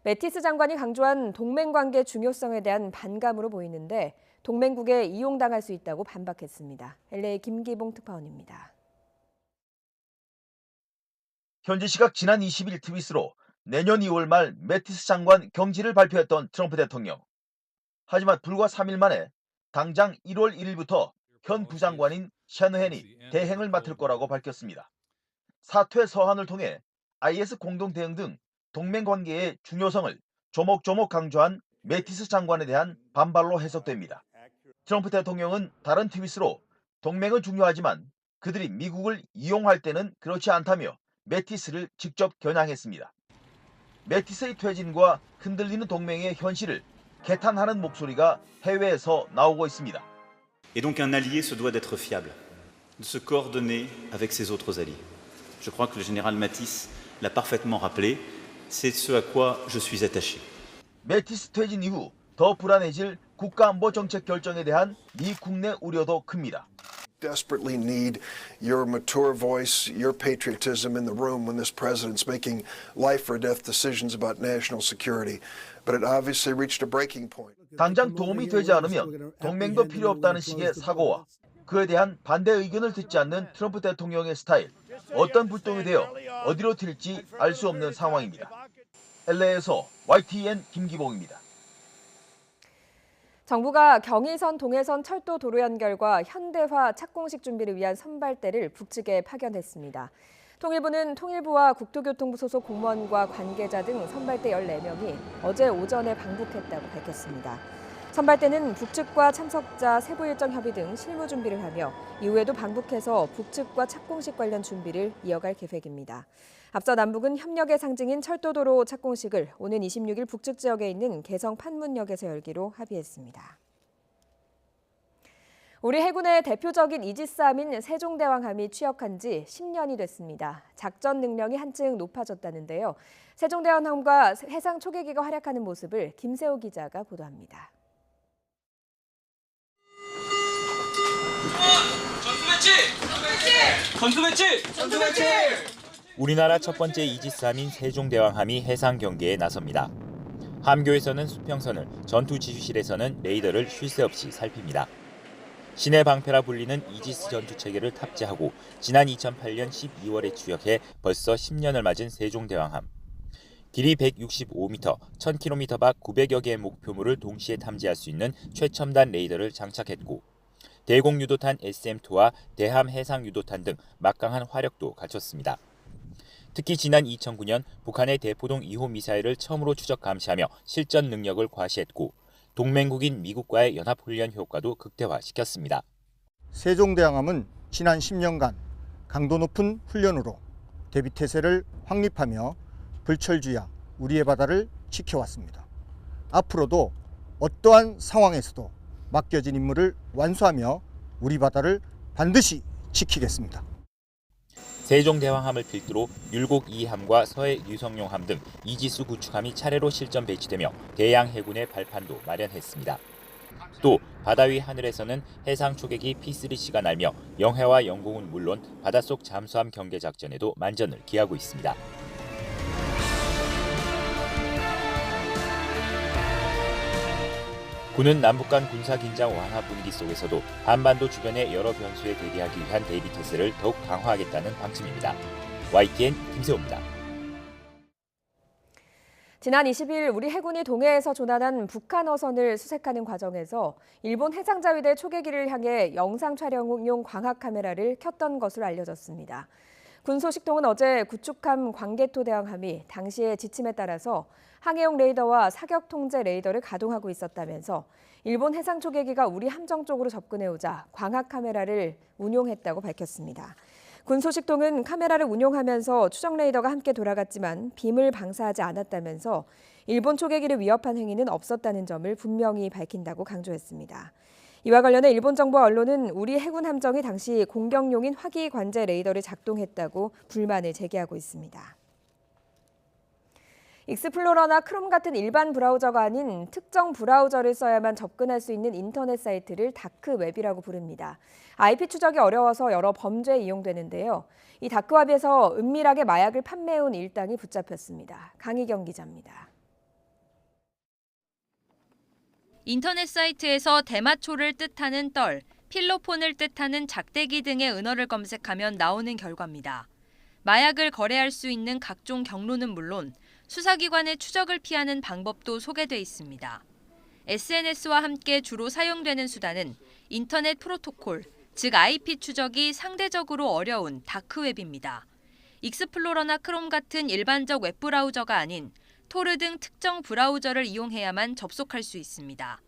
매티스 장관이 강조한 동맹관계 중요성에 대한 반감으로 보이는데 동맹국에 이용당할 수 있다고 반박했습니다. LA 김기봉 특파원입니다. 현지 시각 지난 20일 트윗으로 내년 2월 말 매티스 장관 경질을 발표했던 트럼프 대통령. 하지만 불과 3일 만에 당장 1월 1일부터 현 부장관인 샤너헨이 대행을 맡을 거라고 밝혔습니다. 사퇴 서한을 통해 IS 공동대응 등 동맹관계의 중요성을 조목조목 강조한 매티스 장관에 대한 반발로 해석됩니다. 트럼프 대통령은 다른 트윗으로 동맹은 중요하지만 그들이 미국을 이용할 때는 그렇지 않다며 매티스를 직접 겨냥했습니다. 매티스의 퇴진과 흔들리는 동맹의 현실을 개탄하는 목소리가 해외에서 나오고 있습니다. Et donc un allié se doit d'être fiable. de se coordonner avec ses autres alliés. Je crois que le général Mattis l'a parfaitement rappelé. C'est ce à quoi je suis attaché. 매티스 퇴진 이후 더 불안해질 국가안보 정책 결정에 대한 미 국내 우려도 큽니다. Desperately need your mature voice, your patriotism in the room when this president's making life or death decisions about national security. But it obviously reached a breaking point. 당장 도움이 되지 않으면 동맹도 필요 없다는 식의 사고와 그에 대한 반대 의견을 듣지 않는 트럼프 대통령의 스타일, 어떤 불똥이 되어 어디로 튈지 알 수 없는 상황입니다. LA에서 YTN 김기봉입니다. 정부가 경의선 동해선 철도 도로 연결과 현대화 착공식 준비를 위한 선발대를 북측에 파견했습니다. 통일부는 통일부와 국토교통부 소속 공무원과 관계자 등 선발대 14명이 어제 오전에 방북했다고 밝혔습니다. 선발대는 북측과 참석자 세부 일정 협의 등 실무 준비를 하며 이후에도 방북해서 북측과 착공식 관련 준비를 이어갈 계획입니다. 앞서 남북은 협력의 상징인 철도도로 착공식을 오는 26일 북측 지역에 있는 개성 판문역에서 열기로 합의했습니다. 우리 해군의 대표적인 이지스함인 세종대왕함이 취역한 지 10년이 됐습니다. 작전 능력이 한층 높아졌다는데요. 세종대왕함과 해상 초계기가 활약하는 모습을 김세호 기자가 보도합니다. 전투 배치! 우리나라 첫 번째 이지스함인 세종대왕함이 해상 경계에 나섭니다. 함교에서는 수평선을, 전투 지휘실에서는 레이더를 쉴 새 없이 살핍니다. 신의 방패라 불리는 이지스 전투 체계를 탑재하고 지난 2008년 12월에 추역해 벌써 10년을 맞은 세종대왕함. 길이 165m, 1000km 밖 900여 개의 목표물을 동시에 탐지할 수 있는 최첨단 레이더를 장착했고 대공 유도탄 SM-2와 대함 해상 유도탄 등 막강한 화력도 갖췄습니다. 특히 지난 2009년 북한의 대포동 2호 미사일을 처음으로 추적 감시하며 실전 능력을 과시했고 동맹국인 미국과의 연합훈련 효과도 극대화시켰습니다. 세종대왕함은 지난 10년간 강도 높은 훈련으로 대비태세를 확립하며 불철주야 우리의 바다를 지켜왔습니다. 앞으로도 어떠한 상황에서도 맡겨진 임무를 완수하며 우리 바다를 반드시 지키겠습니다. 세종대왕함을 필두로 율곡 2함과 서해 유성룡함 등 이지스 구축함이 차례로 실전 배치되며 대양 해군의 발판도 마련했습니다. 또 바다 위 하늘에서는 해상 초계기 P3C가 날며 영해와 영공은 물론 바닷속 잠수함 경계 작전에도 만전을 기하고 있습니다. 군은 남북 간 군사 긴장 완화 분위기 속에서도 한반도 주변의 여러 변수에 대비하기 위한 대비 태세를 더욱 강화하겠다는 방침입니다. YTN 김세호입니다. 지난 20일 우리 해군이 동해에서 조난한 북한 어선을 수색하는 과정에서 일본 해상자위대 초계기를 향해 영상 촬영용 광학 카메라를 켰던 것으로 알려졌습니다. 군소식통은 어제 구축함 광개토 대왕함이 당시의 지침에 따라서 항해용 레이더와 사격 통제 레이더를 가동하고 있었다면서 일본 해상 초계기가 우리 함정 쪽으로 접근해오자 광학 카메라를 운용했다고 밝혔습니다. 군소식통은 카메라를 운용하면서 추적 레이더가 함께 돌아갔지만 빔을 방사하지 않았다면서 일본 초계기를 위협한 행위는 없었다는 점을 분명히 밝힌다고 강조했습니다. 이와 관련해 일본 정부와 언론은 우리 해군 함정이 당시 공격용인 화기 관제 레이더를 작동했다고 불만을 제기하고 있습니다. 익스플로러나 크롬 같은 일반 브라우저가 아닌 특정 브라우저를 써야만 접근할 수 있는 인터넷 사이트를 다크웹이라고 부릅니다. IP 추적이 어려워서 여러 범죄에 이용되는데요. 이 다크웹에서 은밀하게 마약을 판매해온 일당이 붙잡혔습니다. 강희경 기자입니다. 인터넷 사이트에서 대마초를 뜻하는 떨, 필로폰을 뜻하는 작대기 등의 은어를 검색하면 나오는 결과입니다. 마약을 거래할 수 있는 각종 경로는 물론 수사기관의 추적을 피하는 방법도 소개돼 있습니다. SNS와 함께 주로 사용되는 수단은 인터넷 프로토콜, 즉 IP 추적이 상대적으로 어려운 다크웹입니다. 익스플로러나 크롬 같은 일반적 웹브라우저가 아닌 토르 등 특정 브라우저를 이용해야만 접속할 수 있습니다.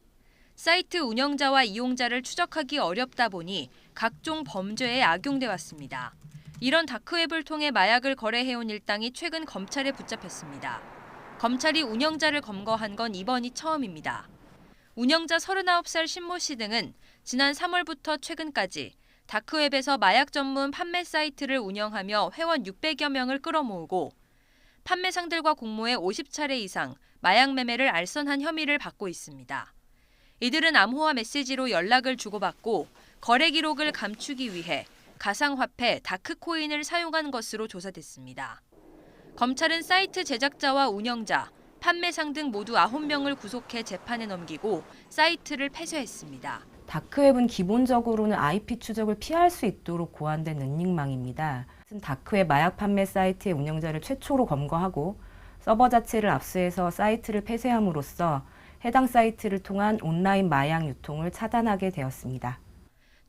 사이트 운영자와 이용자를 추적하기 어렵다 보니 각종 범죄에 악용돼 왔습니다. 이런 다크웹을 통해 마약을 거래해온 일당이 최근 검찰에 붙잡혔습니다. 검찰이 운영자를 검거한 건 이번이 처음입니다. 운영자 39살 신모 씨 등은 지난 3월부터 최근까지 다크웹에서 마약 전문 판매 사이트를 운영하며 회원 600여 명을 끌어모으고 판매상들과 공모해 50차례 이상 마약 매매를 알선한 혐의를 받고 있습니다. 이들은 암호화 메시지로 연락을 주고받고 거래 기록을 감추기 위해 가상화폐 다크코인을 사용한 것으로 조사됐습니다. 검찰은 사이트 제작자와 운영자, 판매상 등 모두 9명을 구속해 재판에 넘기고 사이트를 폐쇄했습니다. 다크웹은 기본적으로는 IP 추적을 피할 수 있도록 고안된 런닝망입니다. 다크웹 마약 판매 사이트의 운영자를 최초로 검거하고 서버 자체를 압수해서 사이트를 폐쇄함으로써 해당 사이트를 통한 온라인 마약 유통을 차단하게 되었습니다.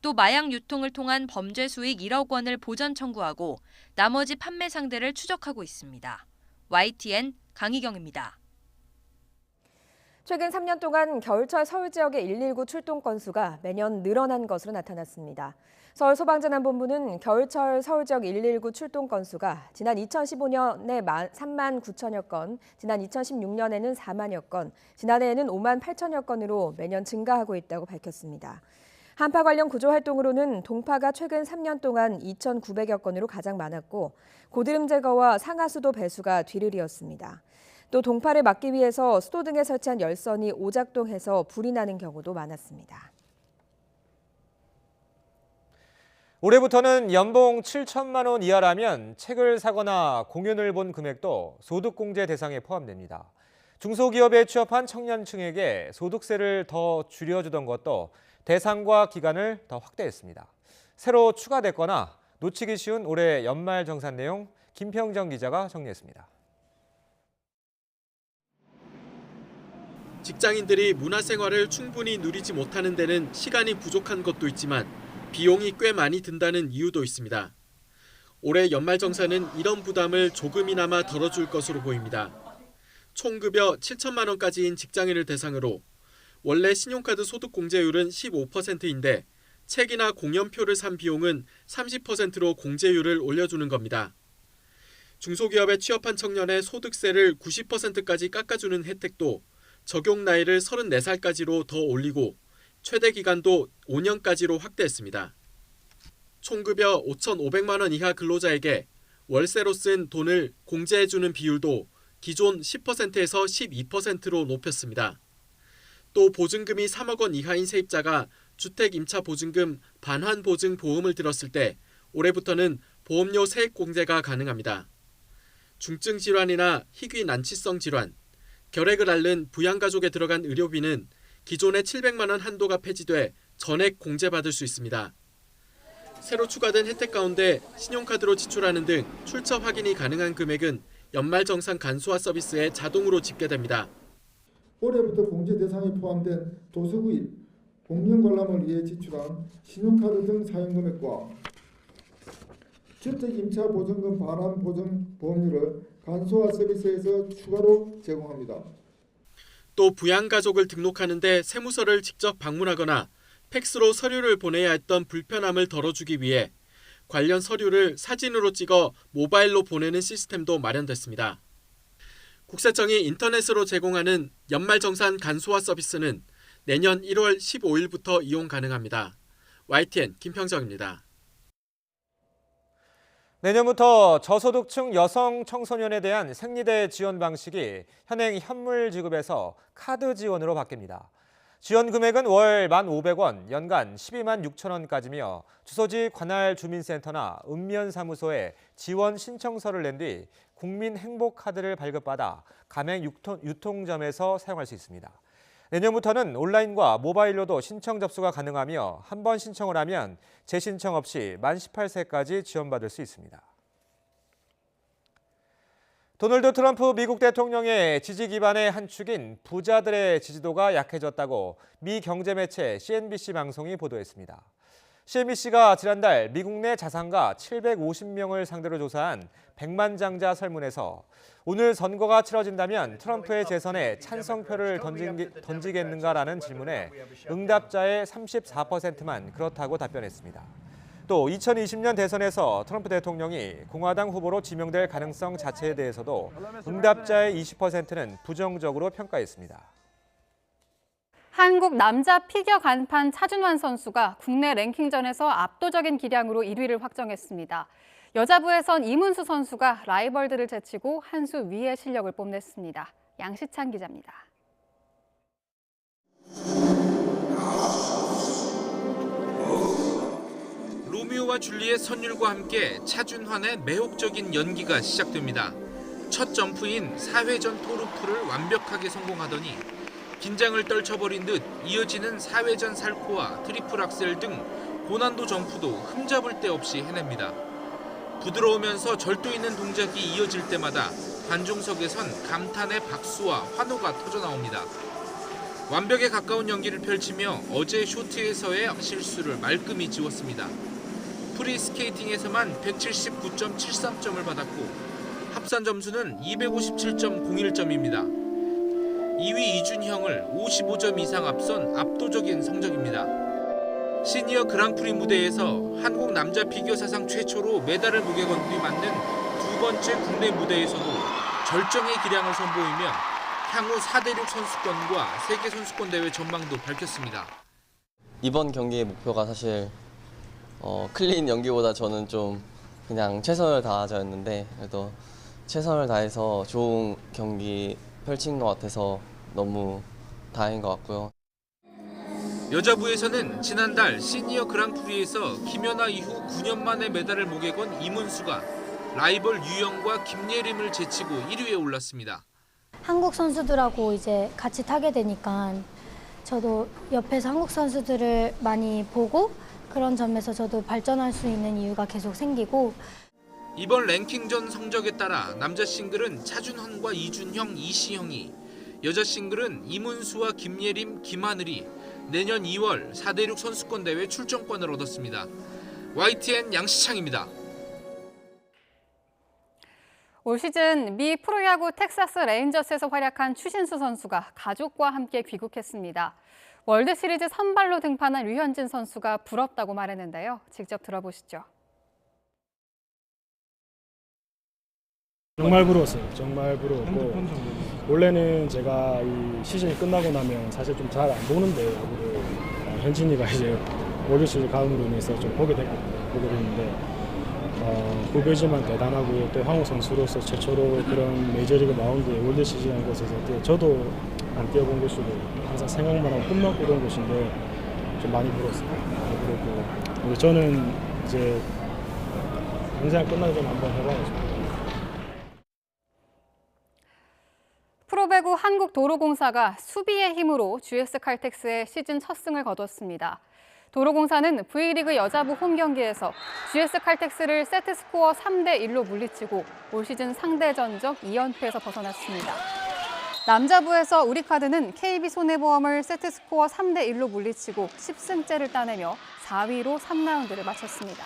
또 마약 유통을 통한 범죄 수익 1억 원을 보전 청구하고 나머지 판매상들을 추적하고 있습니다. YTN 강희경입니다. 최근 3년 동안 겨울철 서울 지역의 119 출동 건수가 매년 늘어난 것으로 나타났습니다. 서울소방재난본부는 겨울철 서울 지역 119 출동 건수가 지난 2015년에 3만 9천여 건, 지난 2016년에는 4만여 건, 지난해에는 5만 8천여 건으로 매년 증가하고 있다고 밝혔습니다. 한파 관련 구조 활동으로는 동파가 최근 3년 동안 2,900여 건으로 가장 많았고 고드름 제거와 상하수도 배수가 뒤를 이었습니다. 또 동파를 막기 위해서 수도 등에 설치한 열선이 오작동해서 불이 나는 경우도 많았습니다. 올해부터는 연봉 7천만 원 이하라면 책을 사거나 공연을 본 금액도 소득공제 대상에 포함됩니다. 중소기업에 취업한 청년층에게 소득세를 더 줄여주던 것도 대상과 기간을 더 확대했습니다. 새로 추가됐거나 놓치기 쉬운 올해 연말정산 내용 김평정 기자가 정리했습니다. 직장인들이 문화생활을 충분히 누리지 못하는 데는 시간이 부족한 것도 있지만 비용이 꽤 많이 든다는 이유도 있습니다. 올해 연말정산은 이런 부담을 조금이나마 덜어줄 것으로 보입니다. 총급여 7천만 원까지인 직장인을 대상으로 원래 신용카드 소득공제율은 15%인데 책이나 공연표를 산 비용은 30%로 공제율을 올려주는 겁니다. 중소기업에 취업한 청년의 소득세를 90%까지 깎아주는 혜택도 적용 나이를 34살까지로 더 올리고 최대 기간도 5년까지로 확대했습니다. 총급여 5,500만 원 이하 근로자에게 월세로 쓴 돈을 공제해주는 비율도 기존 10%에서 12%로 높였습니다. 또 보증금이 3억 원 이하인 세입자가 주택임차보증금 반환보증보험을 들었을 때 올해부터는 보험료 세액 공제가 가능합니다. 중증 질환이나 희귀 난치성 질환, 결핵을 앓는 부양가족에 들어간 의료비는 기존의 700만 원 한도가 폐지돼 전액 공제받을 수 있습니다. 새로 추가된 혜택 가운데 신용카드로 지출하는 등 출처 확인이 가능한 금액은 연말정산 간소화 서비스에 자동으로 집계됩니다. 올해부터 공제 대상에 포함된 도서구입, 공연 관람을 위해 지출한 신용카드 등 사용금액과 주택임차보증금 반환보증 보험료를 간소화 서비스에서 추가로 제공합니다. 또 부양가족을 등록하는데 세무서를 직접 방문하거나 팩스로 서류를 보내야 했던 불편함을 덜어주기 위해 관련 서류를 사진으로 찍어 모바일로 보내는 시스템도 마련됐습니다. 국세청이 인터넷으로 제공하는 연말정산 간소화 서비스는 내년 1월 15일부터 이용 가능합니다. YTN 김평정입니다. 내년부터 저소득층 여성 청소년에 대한 생리대 지원 방식이 현행 현물 지급에서 카드 지원으로 바뀝니다. 지원 금액은 월 1,500원, 연간 12만 6천 원까지며 주소지 관할 주민센터나 읍면사무소에 지원 신청서를 낸 뒤 국민행복카드를 발급받아 가맹 유통점에서 사용할 수 있습니다. 내년부터는 온라인과 모바일로도 신청 접수가 가능하며 한 번 신청을 하면 재신청 없이 만 18세까지 지원받을 수 있습니다. 도널드 트럼프 미국 대통령의 지지 기반의 한 축인 부자들의 지지도가 약해졌다고 미 경제 매체 CNBC 방송이 보도했습니다. CNBC가 지난달 미국 내 자산가 750명을 상대로 조사한 백만장자 설문에서 오늘 선거가 치러진다면 트럼프의 재선에 찬성표를 던지겠는가라는 질문에 응답자의 34%만 그렇다고 답변했습니다. 또 2020년 대선에서 트럼프 대통령이 공화당 후보로 지명될 가능성 자체에 대해서도 응답자의 20%는 부정적으로 평가했습니다. 한국 남자 피겨 간판 차준환 선수가 국내 랭킹전에서 압도적인 기량으로 1위를 확정했습니다. 여자부에선 이문수 선수가 라이벌들을 제치고 한 수 위의 실력을 뽐냈습니다. 양시찬 기자입니다. 로미오와 줄리엣 선율과 함께 차준환의 매혹적인 연기가 시작됩니다. 첫 점프인 4회전 토르프를 완벽하게 성공하더니 긴장을 떨쳐버린 듯 이어지는 4회전 살코와 트리플 악셀 등 고난도 점프도 흠잡을 데 없이 해냅니다. 부드러우면서 절도 있는 동작이 이어질 때마다 관중석에선 감탄의 박수와 환호가 터져나옵니다. 완벽에 가까운 연기를 펼치며 어제 쇼트에서의 실수를 말끔히 지웠습니다. 프리스케이팅에서만 179.73점을 받았고 합산 점수는 257.01점입니다. 2위 이준형을 55점 이상 앞선 압도적인 성적입니다. 시니어 그랑프리 무대에서 한국 남자 피겨 사상 최초로 메달을 목에 건 뒤 맞는 두 번째 국내 무대에서도 절정의 기량을 선보이며 향후 4대6 선수권과 세계선수권 대회 전망도 밝혔습니다. 이번 경기의 목표가 사실 클린 연기보다 저는 좀 그냥 최선을 다하자였는데 그래도 최선을 다해서 좋은 경기 펼친 것 같아서 너무 다행인 것 같고요. 여자부에서는 지난달 시니어 그랑프리에서 김연아 이후 9년 만에 메달을 목에 건 이문수가 라이벌 유영과 김예림을 제치고 1위에 올랐습니다. 한국 선수들하고 이제 같이 타게 되니까 저도 옆에서 한국 선수들을 많이 보고 그런 점에서 저도 발전할 수 있는 이유가 계속 생기고 이번 랭킹전 성적에 따라 남자 싱글은 차준환과 이준형, 이시형이, 여자 싱글은 이문수와 김예림, 김하늘이 내년 2월 4대6 선수권 대회 출전권을 얻었습니다. YTN 양시창입니다. 올 시즌 미 프로야구 텍사스 레인저스에서 활약한 추신수 선수가 가족과 함께 귀국했습니다. 월드시리즈 선발로 등판한 류현진 선수가 부럽다고 말했는데요. 직접 들어보시죠. 정말 부러웠어요. 정말 부러웠고 원래는 제가 이 시즌이 끝나고 나면 사실 좀 잘 안 보는데 야구를 현진이가 이제 월드시리즈 가음으로 인해서 좀 보게 됐는데 후배지만 대단하고 또 한국 선수로서 최초로 그런 메이저리그 마운드에 월드시리즈라는 곳에서 저도 안 뛰어본 곳이고 항상 생각만 하고 꿈만 꾸던 곳인데 좀 많이 부러웠어요. 많이 부럽고 저는 이제 인생 끝나기 전에 한번 해봐야죠. 프로배구 한국도로공사가 수비의 힘으로 GS칼텍스의 시즌 첫 승을 거뒀습니다. 도로공사는 V리그 여자부 홈경기에서 GS칼텍스를 세트스코어 3대1로 물리치고 올 시즌 상대 전적 2연패에서 벗어났습니다. 남자부에서 우리카드는 KB손해보험을 세트스코어 3대1로 물리치고 10승째를 따내며 4위로 3라운드를 마쳤습니다.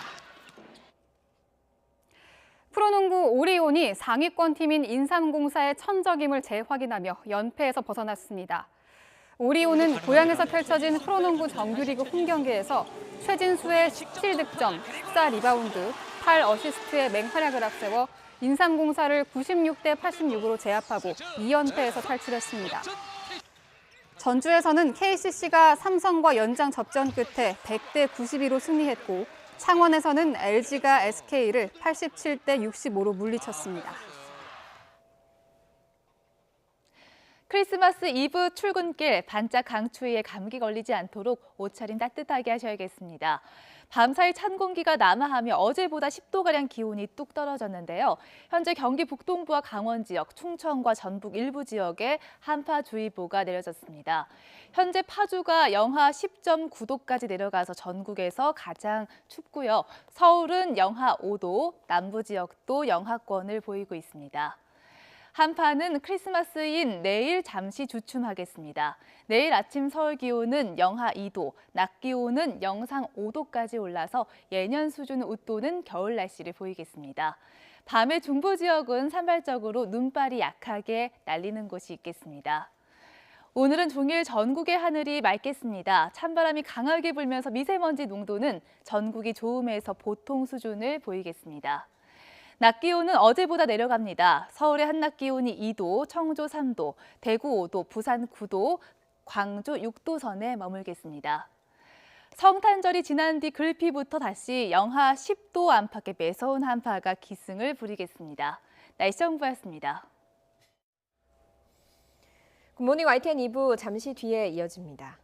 프로농구 오리온이 상위권 팀인 인삼공사의 천적임을 재확인하며 연패에서 벗어났습니다. 오리온은 고향에서 펼쳐진 프로농구 정규리그 홈경기에서 최진수의 17득점, 14리바운드, 8어시스트의 맹활약을 앞세워 인삼공사를 96대 86으로 제압하고 2연패에서 탈출했습니다. 전주에서는 KCC가 삼성과 연장 접전 끝에 100대 92로 승리했고 창원에서는 LG가 SK를 87대 65로 물리쳤습니다. 크리스마스 이브 출근길 반짝 강추위에 감기 걸리지 않도록 옷차림 따뜻하게 하셔야겠습니다. 밤사이 찬 공기가 남하하며 어제보다 10도가량 기온이 뚝 떨어졌는데요. 현재 경기 북동부와 강원 지역, 충청과 전북 일부 지역에 한파주의보가 내려졌습니다. 현재 파주가 영하 10.9도까지 내려가서 전국에서 가장 춥고요. 서울은 영하 5도, 남부 지역도 영하권을 보이고 있습니다. 한파는 크리스마스인 내일 잠시 주춤하겠습니다. 내일 아침 서울 기온은 영하 2도, 낮 기온은 영상 5도까지 올라서 예년 수준 웃도는 겨울 날씨를 보이겠습니다. 밤에 중부 지역은 산발적으로 눈발이 약하게 날리는 곳이 있겠습니다. 오늘은 종일 전국의 하늘이 맑겠습니다. 찬바람이 강하게 불면서 미세먼지 농도는 전국이 좋음에서 보통 수준을 보이겠습니다. 낮 기온은 어제보다 내려갑니다. 서울의 한낮 기온이 2도, 청주 3도, 대구 5도, 부산 9도, 광주 6도선에 머물겠습니다. 성탄절이 지난 뒤 글피부터 다시 영하 10도 안팎의 매서운 한파가 기승을 부리겠습니다. 날씨 정보였습니다. 굿모닝 YTN 2부 잠시 뒤에 이어집니다.